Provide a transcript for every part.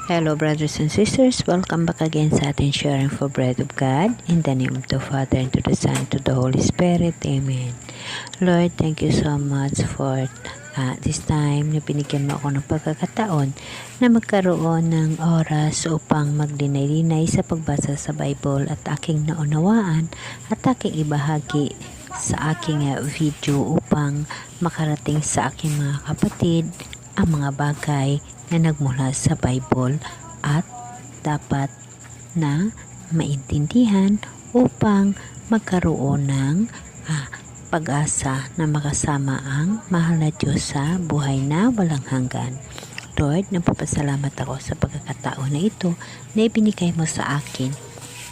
Hello brothers and sisters, welcome back again sa ating sharing for bread of God. In the name of the Father, and to the Son, and to the Holy Spirit. Amen. Lord, thank you so much for this time na binigyan mo ako ng pagkakataon na magkaroon ng oras upang maglinay-linay sa pagbasa sa Bible at aking naunawaan at aking ibahagi sa aking video upang makarating sa aking mga kapatid ang mga bagay na nagmula sa Bible at dapat na maintindihan upang magkaroon ng pag-asa na makasama ang mahal na Diyos sa buhay na walang hanggan. Lord, nagpapasalamat ako sa pagkakataon na ito na ibinigay mo sa akin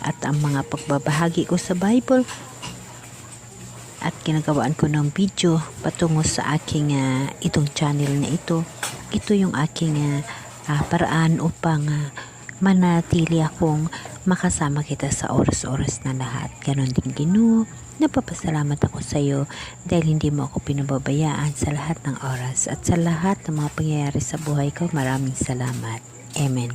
at ang mga pagbabahagi ko sa Bible at ginagawaan ko ng video patungo sa aking itong channel na ito. Ito yung aking paraan upang manatili akong makasama kita sa oras-oras na lahat. Ganon din Ginoo, napapasalamat ako sa iyo dahil hindi mo ako pinababayaan sa lahat ng oras at sa lahat ng mga pangyayari sa buhay ko. Maraming salamat. Amen.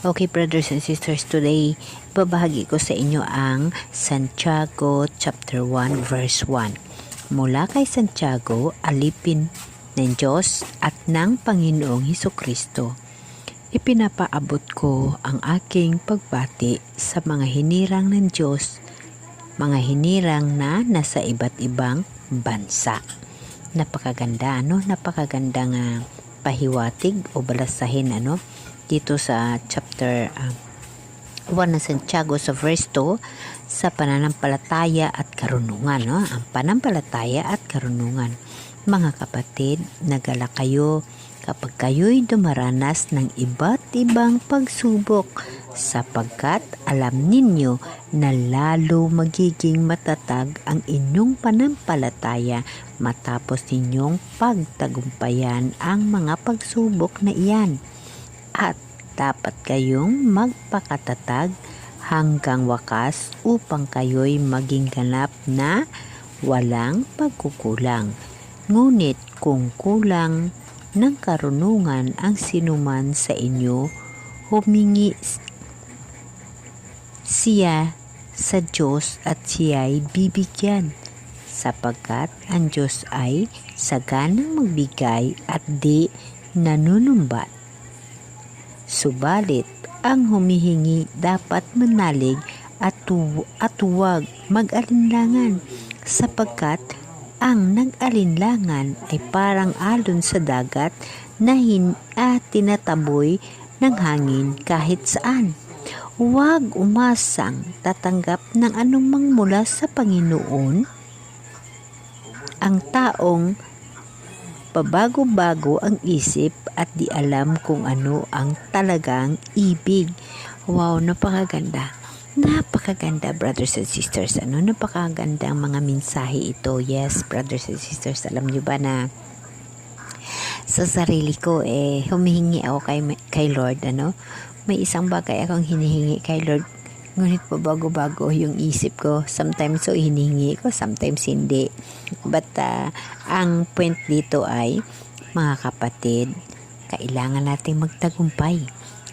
Okay brothers and sisters, today babahagi ko sa inyo ang Santiago chapter 1 verse 1. Mula kay Santiago, alipin ng Diyos at ng Panginoong Hesukristo, ipinapaabot ko ang aking pagbati sa mga hinirang ng Diyos, mga hinirang na nasa iba't ibang bansa. Napakaganda, napakagandang pahiwatig o balasahin dito sa chapter 1 ng Santiago sa verse 2 sa pananampalataya at karunungan. Ang pananampalataya at karunungan. Mga kapatid, nagala kayo kapag kayo'y dumaranas ng iba't ibang pagsubok sapagkat alam ninyo na lalo magiging matatag ang inyong pananampalataya matapos ninyong pagtagumpayan ang mga pagsubok na iyan. At dapat kayong magpakatatag hanggang wakas upang kayo'y maging ganap na walang pagkukulang. Ngunit kung kulang ng karunungan ang sinuman sa inyo, humingi siya sa Diyos at siya'y bibigyan, sapagkat ang Diyos ay saganang magbigay at di nanunumbat. Subalit, ang humihingi dapat manalig at huwag mag-alinlangan, sapagkat ang nag-alinlangan ay parang alon sa dagat na tinataboy ng hangin kahit saan. Huwag umasang tatanggap ng anumang mula sa Panginoon. Ang taong pabago-bago ang isip at di alam kung ano ang talagang ibig. Wow, napakaganda. Napakaganda brothers and sisters. Napakaganda ang mga mensahe ito. Yes, brothers and sisters, alam niyo ba na sa sarili ko humihingi ako kay Lord. May isang bagay akong hinihingi kay Lord. Ngunit pabago-bago yung isip ko. Sometimes hinihingi ko, sometimes hindi. But ang point dito ay, mga kapatid, kailangan nating magtagumpay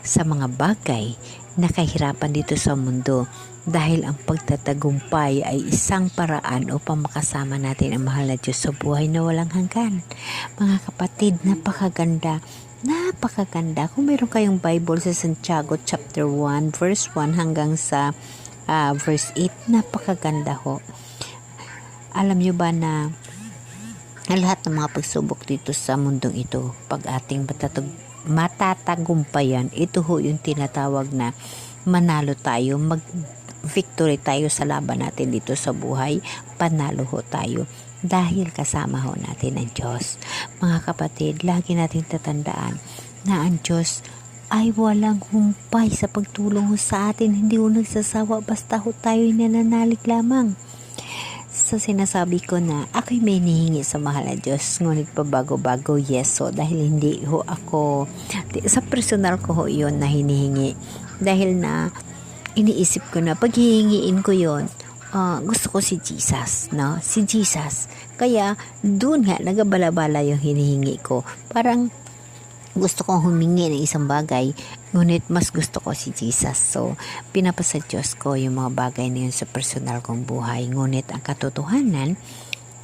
sa mga bagay na kahirapan dito sa mundo dahil ang pagtatagumpay ay isang paraan upang makasama natin ang mahal na Diyos sa buhay na walang hanggan. Mga kapatid, napakaganda. Kung mayroon kayong Bible sa Santiago chapter 1 verse 1 hanggang sa verse 8, napakaganda ho. Alam nyo ba na lahat ng mga pagsubok dito sa mundong ito, pag ating matatagumpayan, ito ho yung tinatawag na manalo tayo, mag-victory tayo sa laban natin dito sa buhay, panalo ho tayo dahil kasama ho natin ang Diyos. Mga kapatid, lagi nating tatandaan na ang Diyos ay walang humpay sa pagtulong ho sa atin, hindi ho nagsasawa basta ho tayo'y nananalig lamang. So sinasabi ko na ako'y may hinihingi sa mahal na Diyos, ngunit pabago-bago, yes so dahil hindi ho ako sa personal ko ho yun na hinihingi dahil na iniisip ko na pag hihingiin ko yun, gusto ko si Jesus, si Jesus, kaya doon nga nagabalabala yung hinihingi ko. Parang gusto kong humingi ng isang bagay, ngunit mas gusto ko si Jesus. So, pinapasa Diyos ko yung mga bagay na yun sa personal kong buhay. Ngunit ang katotohanan,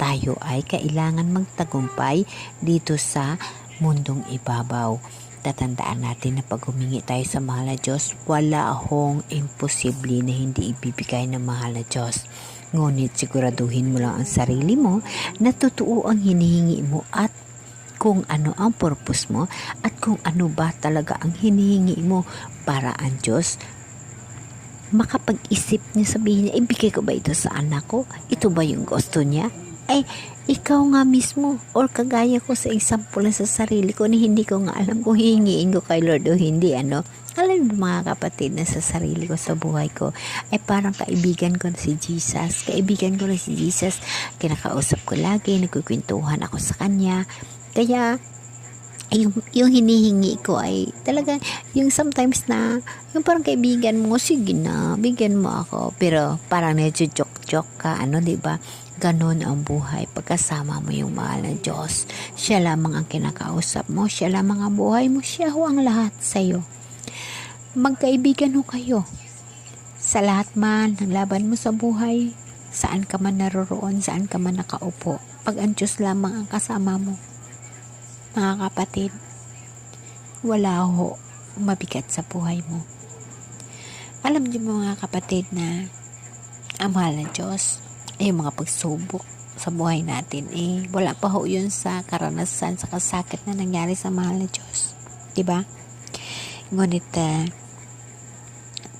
tayo ay kailangan magtagumpay dito sa mundong ibabaw. Tatandaan natin na pag humingi tayo sa mahal na Diyos, wala akong imposible na hindi ibibigay ng mahal na Diyos. Ngunit siguraduhin mo lang ang sarili mo na totoo ang hinihingi mo at kung ano ang purpose mo at kung ano ba talaga ang hinihingi mo para ang Diyos makapag-isip niya, sabihin niya, ibigay ko ba ito sa anak ko? Ito ba yung gusto niya? Ay, ikaw nga mismo or kagaya ko sa example sa sarili ko na hindi ko nga alam kung hihingiin ko kay Lord o hindi, ano? Alam mo mga kapatid na sa sarili ko, sa buhay ko, ay parang kaibigan ko na si Jesus. Kaibigan ko na si Jesus. Kinakausap ko lagi, nagkukwentuhan ako sa kanya. Kaya, yung hinihingi ko ay talaga, yung sometimes na, yung parang kaibigan mo, sige na, bigyan mo ako. Pero parang joke-joke ka, ano, diba? Ganon ang buhay pagkasama mo yung mahal na Diyos. Siya lamang ang kinakausap mo, siya lamang ang buhay mo, siya ho ang lahat sa'yo. Magkaibigan ho kayo. Sa lahat man, ng laban mo sa buhay, saan ka man naroroon, saan ka man nakaupo, pag ang Diyos lamang ang kasama mo, mga kapatid, wala ho mabigat sa buhay mo. Alam niyo mga kapatid na ang mahal na Diyos ay mga pagsubok sa buhay natin, wala pa ho yun sa karanasan, sa kasakit na nangyari sa mahal na Diyos, diba? Ngunit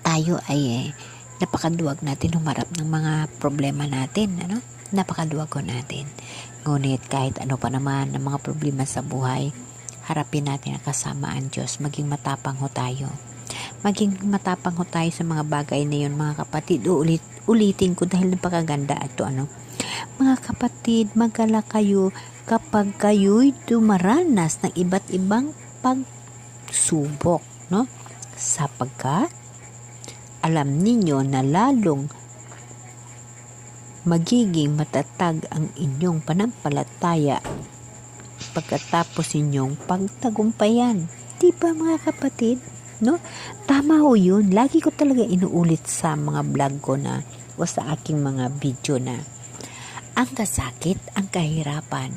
tayo ay napakaduwag natin humarap ng mga problema natin, ano? Napakaduwag ko natin. Ngunit kahit ano pa naman ng mga problema sa buhay, harapin natin ang kasama ang Diyos. Maging matapang ho tayo. Maging matapang ho tayo sa mga bagay na yun, mga kapatid. Ulitin ko dahil napakaganda ito, ano? Mga kapatid, magala kayo kapag kayo'y dumaranas ng iba't ibang pagsubok, no? Sapagkat alam ninyo na lalong magiging matatag ang inyong panampalataya pagkatapos inyong pagtagumpayan. Diba mga kapatid? No? Tama ho yun. Lagi ko talaga inuulit sa mga vlog ko na o sa aking mga video na ang kasakit, ang kahirapan,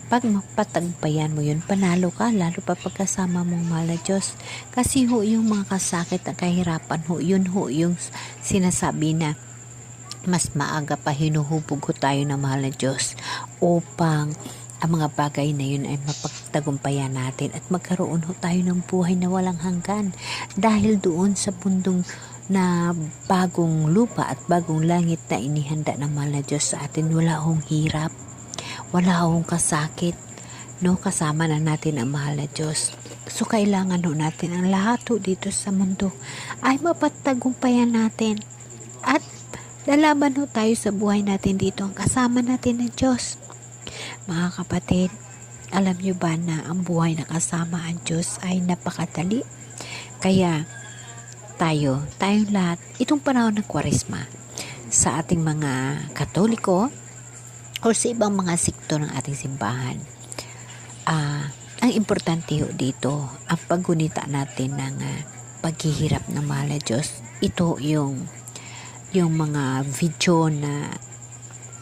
pag mapatagpayan mo yun, panalo ka, lalo pa pagkasama mong mahal na Diyos. Kasi ho yung mga kasakit at kahirapan ho, yun ho yung sinasabi na mas maaga pa hinuhubog ho tayo ng mahal na Diyos upang ang mga bagay na yun ay mapagtagumpayan natin at magkaroon ho tayo ng buhay na walang hanggan. Dahil doon sa pundong na bagong lupa at bagong langit na inihanda ng mahal na Diyos sa atin, wala hong hirap. Wala akong kasakit, no? Kasama na natin ang mahal na Diyos. So, kailangan ho natin ang lahat ho dito sa mundo ay mapagtagumpayan natin. At lalaban ho tayo sa buhay natin dito ang kasama natin ng Diyos. Mga kapatid, alam nyo ba na ang buhay na kasama ang Diyos ay napakadali? Kaya, tayong lahat, itong panahon ng Kwaresma, sa ating mga Katoliko, o sa ibang mga sektor ng ating simbahan, ang importante ho dito, ang paggunita natin ng paghihirap ng mahal na Diyos. Ito yung mga video na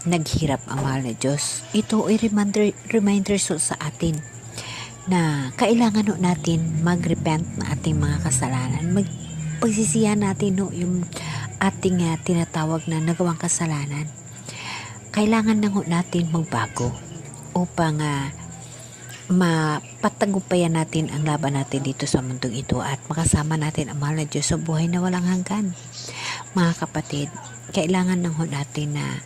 naghirap ang mahal na Diyos. Ito ay reminder sa atin na kailangan ho natin mag-repent ng ating mga kasalanan. Pagsisihan natin ho yung ating tinatawag na nagawang kasalanan. Kailangan na natin magbago upang mapatagumpayan natin ang laban natin dito sa mundong ito at makasama natin ang mahal na Diyos sa buhay na walang hanggan. Mga kapatid, kailangan na natin na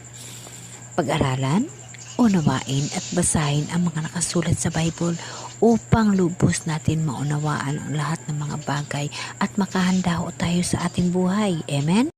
pag-aralan, unawain at basahin ang mga nakasulat sa Bible upang lubos natin maunawaan ang lahat ng mga bagay at makahanda tayo sa ating buhay. Amen?